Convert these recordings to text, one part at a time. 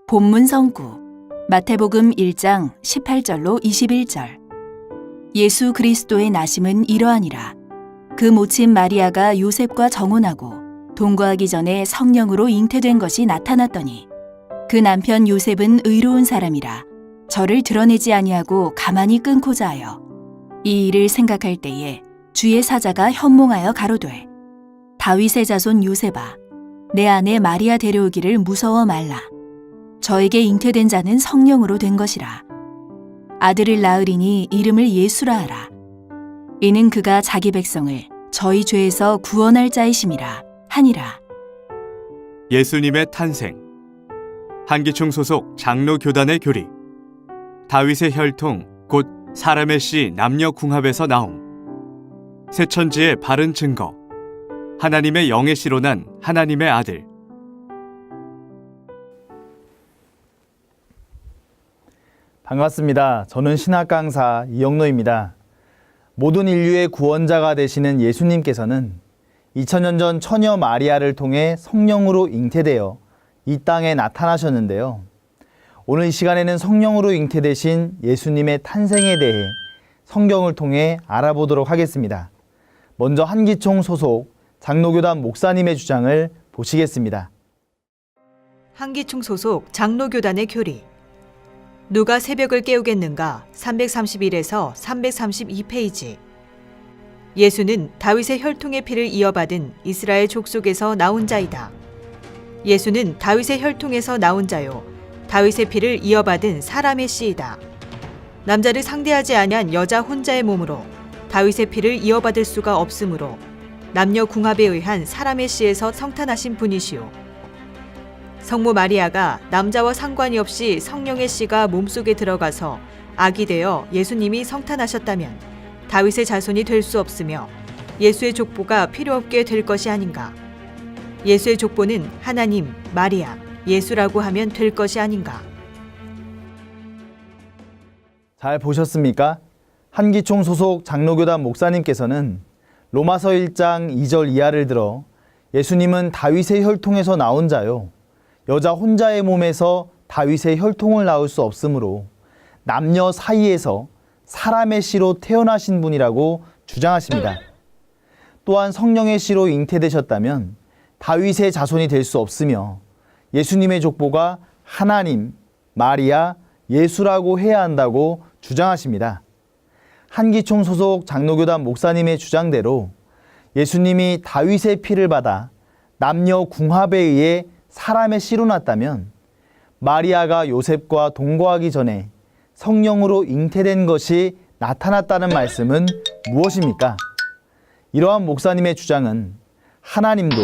본문 성구 마태복음 1장 18절로 21절. 예수 그리스도의 나심은 이러하니라. 그 모친 마리아가 요셉과 정혼하고 동거하기 전에 성령으로 잉태된 것이 나타났더니 그 남편 요셉은 의로운 사람이라 저를 드러내지 아니하고 가만히 끊고자 하여 이 일을 생각할 때에 주의 사자가 현몽하여 가로되 다윗의 자손 요셉아 내 아내 마리아 데려오기를 무서워 말라. 저에게 잉태된 자는 성령으로 된 것이라. 아들을 낳으리니 이름을 예수라 하라. 이는 그가 자기 백성을 저희 죄에서 구원할 자이심이라 하니라. 예수님의 탄생. 한기총 소속 장로교단의 교리. 다윗의 혈통 곧 사람의 씨 남녀 궁합에서 나옴. 새천지의 바른 증거. 하나님의 영의 씨로 난 하나님의 아들. 반갑습니다. 저는 신학 강사 이영노입니다. 모든 인류의 구원자가 되시는 예수님께서는 2000년 전 처녀 마리아를 통해 성령으로 잉태되어 이 땅에 나타나셨는데요. 오늘 이 시간에는 성령으로 잉태되신 예수님의 탄생에 대해 성경을 통해 알아보도록 하겠습니다. 먼저 한기총 소속 장로교단 목사님의 주장을 보시겠습니다. 한기총 소속 장로교단의 교리. 누가 새벽을 깨우겠는가 331에서 332페이지. 예수는 다윗의 혈통의 피를 이어받은 이스라엘 족속에서 나온 자이다. 예수는 다윗의 혈통에서 나온 자요 다윗의 피를 이어받은 사람의 씨이다. 남자를 상대하지 아니한 여자 혼자의 몸으로 다윗의 피를 이어받을 수가 없으므로 남녀 궁합에 의한 사람의 씨에서 성탄하신 분이시오. 성모 마리아가 남자와 상관이 없이 성령의 씨가 몸속에 들어가서 아기 되어 예수님이 성탄하셨다면 다윗의 자손이 될 수 없으며 예수의 족보가 필요 없게 될 것이 아닌가. 예수의 족보는 하나님, 마리아, 예수라고 하면 될 것이 아닌가. 잘 보셨습니까? 한기총 소속 장로교단 목사님께서는 로마서 1장 2절 이하를 들어 예수님은 다윗의 혈통에서 나온 자요 여자 혼자의 몸에서 다윗의 혈통을 낳을 수 없으므로 남녀 사이에서 사람의 씨로 태어나신 분이라고 주장하십니다. 또한 성령의 씨로 잉태되셨다면 다윗의 자손이 될 수 없으며 예수님의 족보가 하나님, 마리아, 예수라고 해야 한다고 주장하십니다. 한기총 소속 장로교단 목사님의 주장대로 예수님이 다윗의 피를 받아 남녀 궁합에 의해 사람의 씨로 났다면 마리아가 요셉과 동거하기 전에 성령으로 잉태된 것이 나타났다는 말씀은 무엇입니까? 이러한 목사님의 주장은 하나님도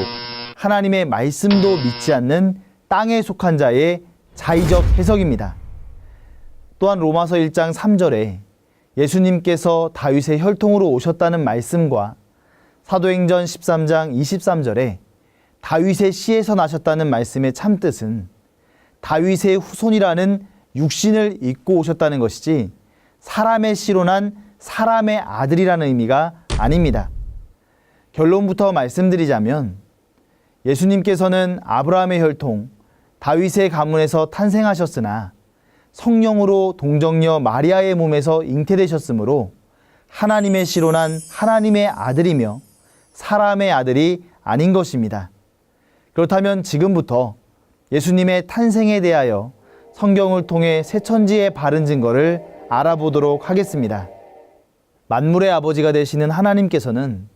하나님의 말씀도 믿지 않는 땅에 속한 자의 자의적 해석입니다. 또한 로마서 1장 3절에 예수님께서 다윗의 혈통으로 오셨다는 말씀과 사도행전 13장 23절에 다윗의 씨에서 나셨다는 말씀의 참뜻은 다윗의 후손이라는 육신을 입고 오셨다는 것이지 사람의 씨로 난 사람의 아들이라는 의미가 아닙니다. 결론부터 말씀드리자면 예수님께서는 아브라함의 혈통, 다윗의 가문에서 탄생하셨으나 성령으로 동정녀 마리아의 몸에서 잉태되셨으므로 하나님의 씨로 난 하나님의 아들이며 사람의 아들이 아닌 것입니다. 그렇다면 지금부터 예수님의 탄생에 대하여 성경을 통해 새천지의 바른 증거를 알아보도록 하겠습니다. 만물의 아버지가 되시는 하나님께서는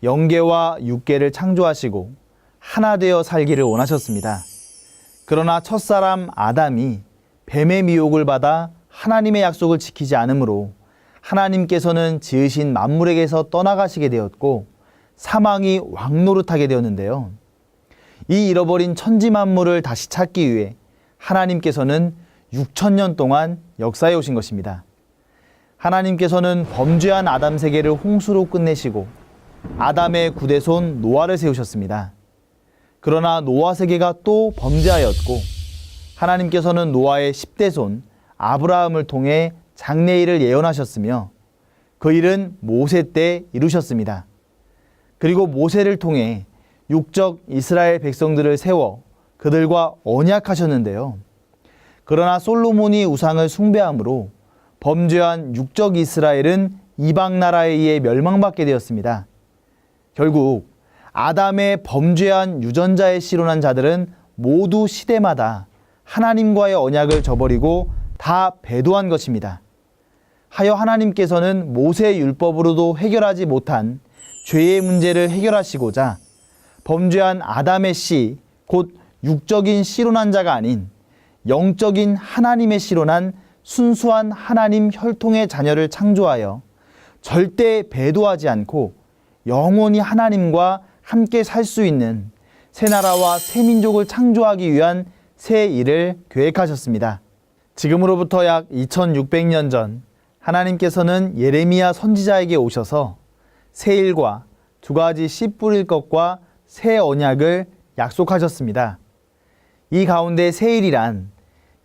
영계와 육계를 창조하시고 하나 되어 살기를 원하셨습니다. 그러나 첫사람 아담이 뱀의 미혹을 받아 하나님의 약속을 지키지 않으므로 하나님께서는 지으신 만물에게서 떠나가시게 되었고 사망이 왕노릇하게 되었는데요. 이 잃어버린 천지 만물을 다시 찾기 위해 하나님께서는 6,000년 동안 역사해 오신 것입니다. 하나님께서는 범죄한 아담 세계를 홍수로 끝내시고 아담의 구대손 노아를 세우셨습니다. 그러나 노아 세계가 또 범죄하였고 하나님께서는 노아의 10대손 아브라함을 통해 장래일을 예언하셨으며 그 일은 모세 때 이루셨습니다. 그리고 모세를 통해 육적 이스라엘 백성들을 세워 그들과 언약하셨는데요. 그러나 솔로몬이 우상을 숭배함으로 범죄한 육적 이스라엘은 이방 나라에 의해 멸망받게 되었습니다. 결국 아담의 범죄한 유전자에 실현한 자들은 모두 시대마다 하나님과의 언약을 저버리고 다 배도한 것입니다. 하여 하나님께서는 모세 율법으로도 해결하지 못한 죄의 문제를 해결하시고자 범죄한 아담의 씨, 곧 육적인 실존한 자가 아닌 영적인 하나님의 실존한 순수한 하나님 혈통의 자녀를 창조하여 절대 배도하지 않고 영원히 하나님과 함께 살 수 있는 새 나라와 새 민족을 창조하기 위한 새 일을 계획하셨습니다. 지금으로부터 약 2600년 전 하나님께서는 예레미야 선지자에게 오셔서 새 일과 두 가지 씨 뿌릴 것과 새 언약을 약속하셨습니다. 이 가운데 새 일이란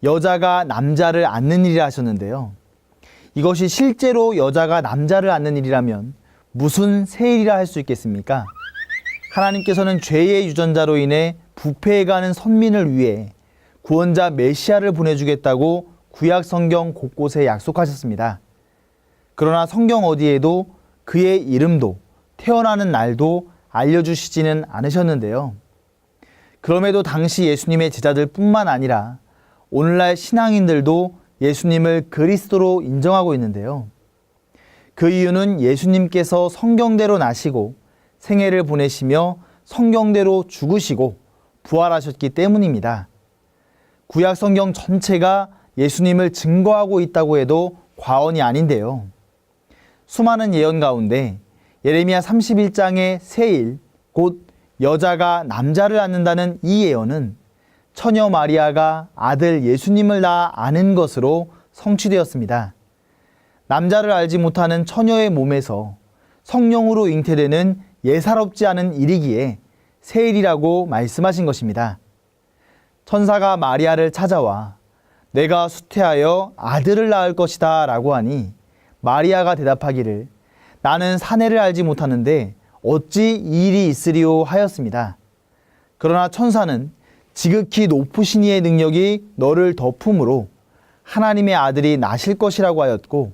여자가 남자를 안는 일이라 하셨는데요. 이것이 실제로 여자가 남자를 안는 일이라면 무슨 새 일이라 할 수 있겠습니까? 하나님께서는 죄의 유전자로 인해 부패해가는 선민을 위해 구원자 메시아를 보내주겠다고 구약 성경 곳곳에 약속하셨습니다. 그러나 성경 어디에도 그의 이름도 태어나는 날도 알려주시지는 않으셨는데요. 그럼에도 당시 예수님의 제자들 뿐만 아니라 오늘날 신앙인들도 예수님을 그리스도로 인정하고 있는데요. 그 이유는 예수님께서 성경대로 나시고 생애를 보내시며 성경대로 죽으시고 부활하셨기 때문입니다. 구약 성경 전체가 예수님을 증거하고 있다고 해도 과언이 아닌데요. 수많은 예언 가운데 예레미야 31장의 새일, 곧 여자가 남자를 낳는다는 이 예언은 처녀 마리아가 아들 예수님을 낳아 아는 것으로 성취되었습니다. 남자를 알지 못하는 처녀의 몸에서 성령으로 잉태되는 예사롭지 않은 일이기에 새일이라고 말씀하신 것입니다. 천사가 마리아를 찾아와 내가 수태하여 아들을 낳을 것이다 라고 하니 마리아가 대답하기를 나는 사내를 알지 못하는데 어찌 이 일이 있으리요 하였습니다. 그러나 천사는 지극히 높으신 이의 능력이 너를 덮음으로 하나님의 아들이 나실 것이라고 하였고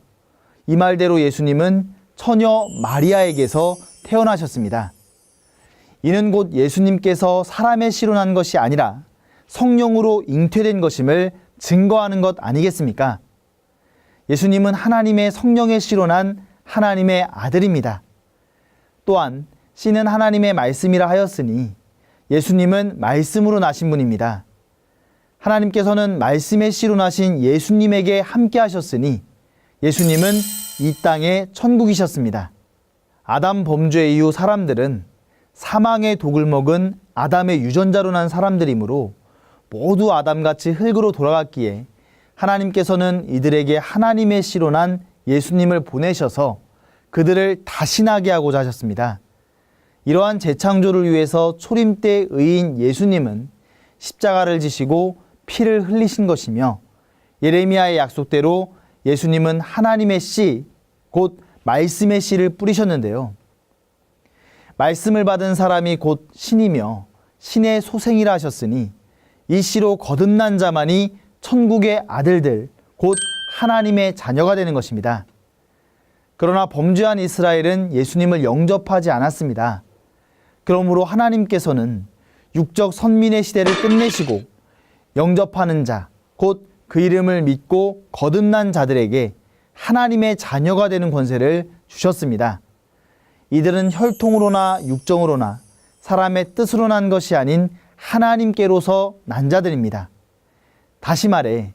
이 말대로 예수님은 처녀 마리아에게서 태어나셨습니다. 이는 곧 예수님께서 사람의 씨로 난 것이 아니라 성령으로 잉태된 것임을 증거하는 것 아니겠습니까? 예수님은 하나님의 성령의 씨로 난 하나님의 아들입니다. 또한 씨는 하나님의 말씀이라 하였으니 예수님은 말씀으로 나신 분입니다. 하나님께서는 말씀의 씨로 나신 예수님에게 함께 하셨으니 예수님은 이 땅의 천국이셨습니다. 아담 범죄 이후 사람들은 사망의 독을 먹은 아담의 유전자로 난 사람들이므로 모두 아담같이 흙으로 돌아갔기에 하나님께서는 이들에게 하나님의 씨로 난 예수님을 보내셔서 그들을 다시 나게 하고자 하셨습니다. 이러한 재창조를 위해서 초림 때 의인 예수님은 십자가를 지시고 피를 흘리신 것이며 예레미야의 약속대로 예수님은 하나님의 씨, 곧 말씀의 씨를 뿌리셨는데요. 말씀을 받은 사람이 곧 신이며 신의 소생이라 하셨으니 이 씨로 거듭난 자만이 천국의 아들들, 곧 하나님의 자녀가 되는 것입니다. 그러나 범죄한 이스라엘은 예수님을 영접하지 않았습니다. 그러므로 하나님께서는 육적 선민의 시대를 끝내시고 영접하는 자, 곧 그 이름을 믿고 거듭난 자들에게 하나님의 자녀가 되는 권세를 주셨습니다. 이들은 혈통으로나 육정으로나 사람의 뜻으로 난 것이 아닌 하나님께로서 난 자들입니다. 다시 말해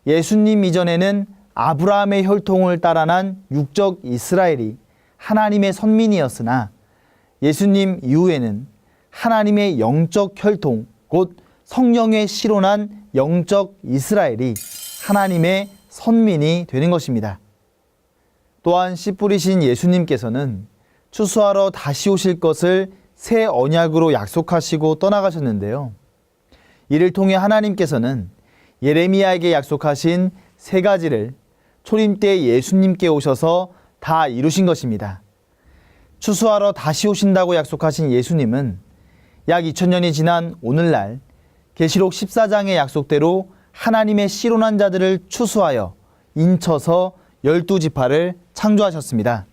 예수님 이전에는 아브라함의 혈통을 따라 난 육적 이스라엘이 하나님의 선민이었으나 예수님 이후에는 하나님의 영적 혈통, 곧 성령의 씨로 난 영적 이스라엘이 하나님의 선민이 되는 것입니다. 또한 씨 뿌리신 예수님께서는 추수하러 다시 오실 것을 새 언약으로 약속하시고 떠나가셨는데요. 이를 통해 하나님께서는 예레미야에게 약속하신 세 가지를 초림 때 예수님께 오셔서 다 이루신 것입니다. 추수하러 다시 오신다고 약속하신 예수님은 약 2000년이 지난 오늘날 계시록 14장의 약속대로 하나님의 씨론한 자들을 추수하여 인쳐서 12지파를 창조하셨습니다.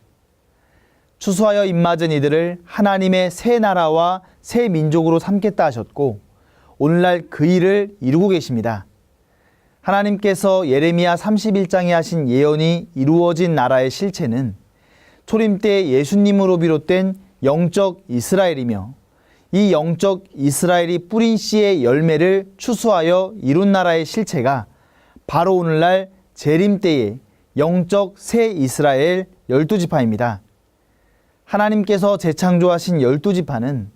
추수하여 입맞은 이들을 하나님의 새 나라와 새 민족으로 삼겠다 하셨고 오늘날 그 일을 이루고 계십니다. 하나님께서 예레미야 31장에 하신 예언이 이루어진 나라의 실체는 초림 때 예수님으로 비롯된 영적 이스라엘이며 이 영적 이스라엘이 뿌린 씨의 열매를 추수하여 이룬 나라의 실체가 바로 오늘날 재림 때의 영적 새 이스라엘 12지파입니다. 하나님께서 재창조하신 12지파는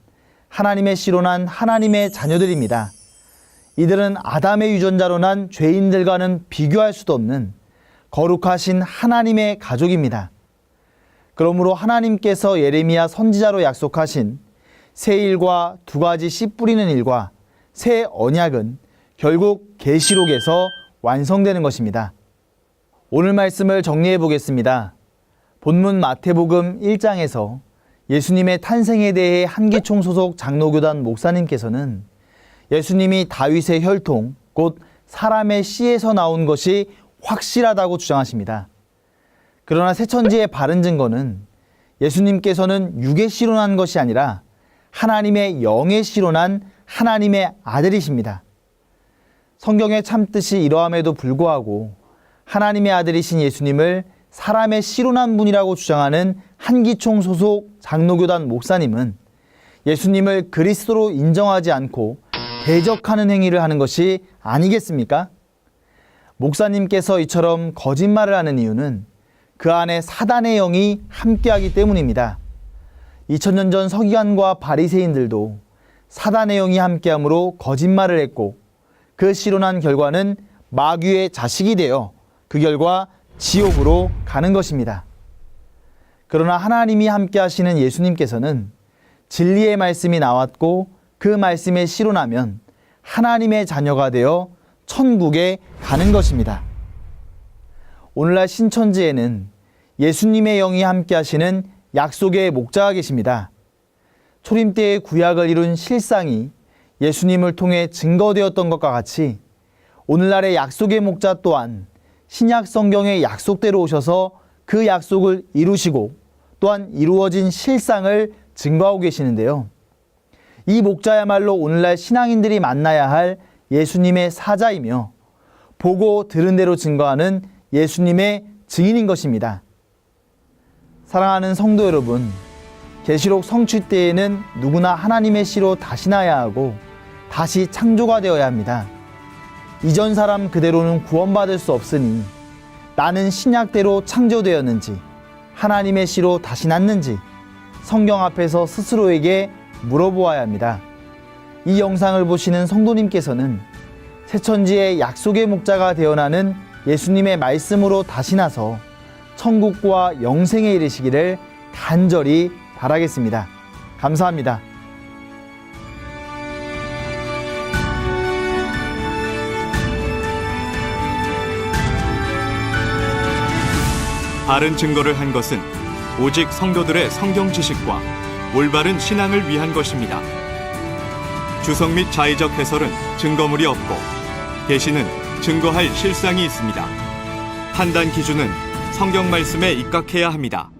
하나님의 씨로 난 하나님의 자녀들입니다. 이들은 아담의 유전자로 난 죄인들과는 비교할 수도 없는 거룩하신 하나님의 가족입니다. 그러므로 하나님께서 예레미야 선지자로 약속하신 새 일과 두 가지 씨 뿌리는 일과 새 언약은 결국 계시록에서 완성되는 것입니다. 오늘 말씀을 정리해 보겠습니다. 본문 마태복음 1장에서 예수님의 탄생에 대해 한기총 소속 장로교단 목사님께서는 예수님이 다윗의 혈통, 곧 사람의 씨에서 나온 것이 확실하다고 주장하십니다. 그러나 새천지의 바른 증거는 예수님께서는 육의 씨로 난 것이 아니라 하나님의 영의 씨로 난 하나님의 아들이십니다. 성경의 참뜻이 이러함에도 불구하고 하나님의 아들이신 예수님을 사람의 씨로 난 분이라고 주장하는 한기총 소속 장로교단 목사님은 예수님을 그리스도로 인정하지 않고 대적하는 행위를 하는 것이 아니겠습니까? 목사님께서 이처럼 거짓말을 하는 이유는 그 안에 사단의 영이 함께하기 때문입니다. 2000년 전 서기관과 바리새인들도 사단의 영이 함께함으로 거짓말을 했고 그 씨로 난 결과는 마귀의 자식이 되어 그 결과 지옥으로 가는 것입니다. 그러나 하나님이 함께 하시는 예수님께서는 진리의 말씀이 나왔고 그 말씀의 씨로 나면 하나님의 자녀가 되어 천국에 가는 것입니다. 오늘날 신천지에는 예수님의 영이 함께 하시는 약속의 목자가 계십니다. 초림 때의 구약을 이룬 실상이 예수님을 통해 증거되었던 것과 같이 오늘날의 약속의 목자 또한 신약 성경의 약속대로 오셔서 그 약속을 이루시고 또한 이루어진 실상을 증거하고 계시는데요. 이 목자야말로 오늘날 신앙인들이 만나야 할 예수님의 사자이며 보고 들은 대로 증거하는 예수님의 증인인 것입니다. 사랑하는 성도 여러분, 계시록 성취 때에는 누구나 하나님의 씨로 다시 나야 하고 다시 창조가 되어야 합니다. 이전 사람 그대로는 구원받을 수 없으니 나는 신약대로 창조되었는지 하나님의 씨로 다시 났는지 성경 앞에서 스스로에게 물어보아야 합니다. 이 영상을 보시는 성도님께서는 새천지의 약속의 목자가 되어나는 예수님의 말씀으로 다시 나서 천국과 영생에 이르시기를 간절히 바라겠습니다. 감사합니다. 바른 증거를 한 것은 오직 성도들의 성경 지식과 올바른 신앙을 위한 것입니다. 주석 및 자의적 해설은 증거물이 없고 계시는 증거할 실상이 있습니다. 판단 기준은 성경 말씀에 입각해야 합니다.